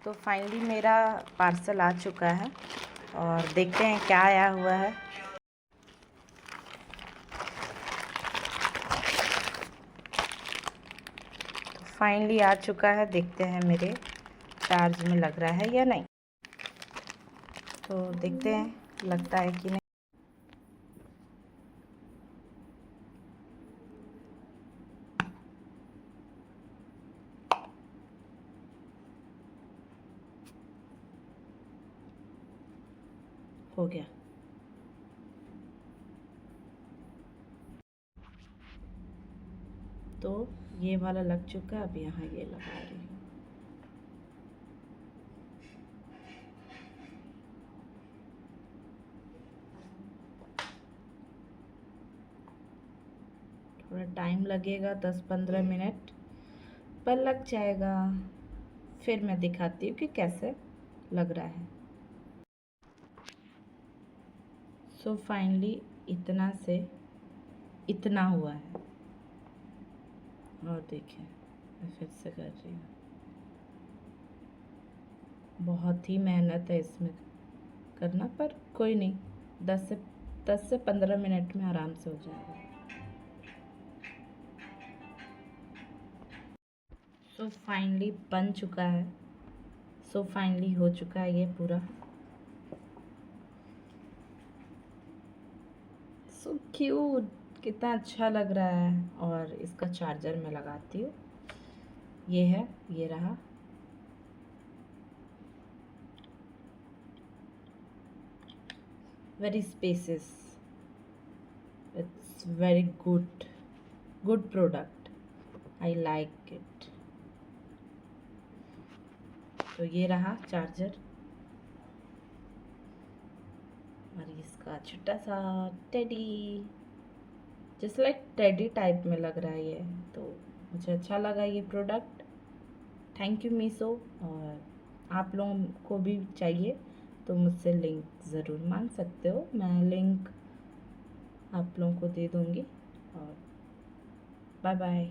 तो फाइनली मेरा पार्सल आ चुका है और देखते हैं क्या आया हुआ है। तो फाइनली आ चुका है, देखते हैं मेरे चार्ज में लग रहा है या नहीं। तो देखते हैं लगता है कि नहीं। हो गया। तो ये वाला लग चुका है, अब यहाँ ये लगा रही हूँ। थोड़ा टाइम लगेगा, 10-15 मिनट पर लग जाएगा। फिर मैं दिखाती हूँ कि कैसे लग रहा है। सो फाइनली इतना से इतना हुआ है। और देखिए मैं फिर से कर रही हूँ। बहुत ही मेहनत है इसमें करना, पर कोई नहीं, 10 से 15 मिनट में आराम से हो जाएगा। सो फाइनली बन चुका है। सो फाइनली हो चुका है ये पूरा। सो क्यूट, कितना अच्छा लग रहा है। और इसका चार्जर मैं लगाती हूँ। ये है, ये रहा। Very spacious. It's very good product. I like it. तो ये रहा चार्जर और इसका छोटा सा teddy, just like teddy type में लग रहा है ये। तो मुझे अच्छा लगा ये प्रोडक्ट। Thank you Meesho. और आप लोगों को भी चाहिए तो मुझसे लिंक ज़रूर मांग सकते हो, मैं लिंक आप लोगों को दे दूँगी। और बाय बाय।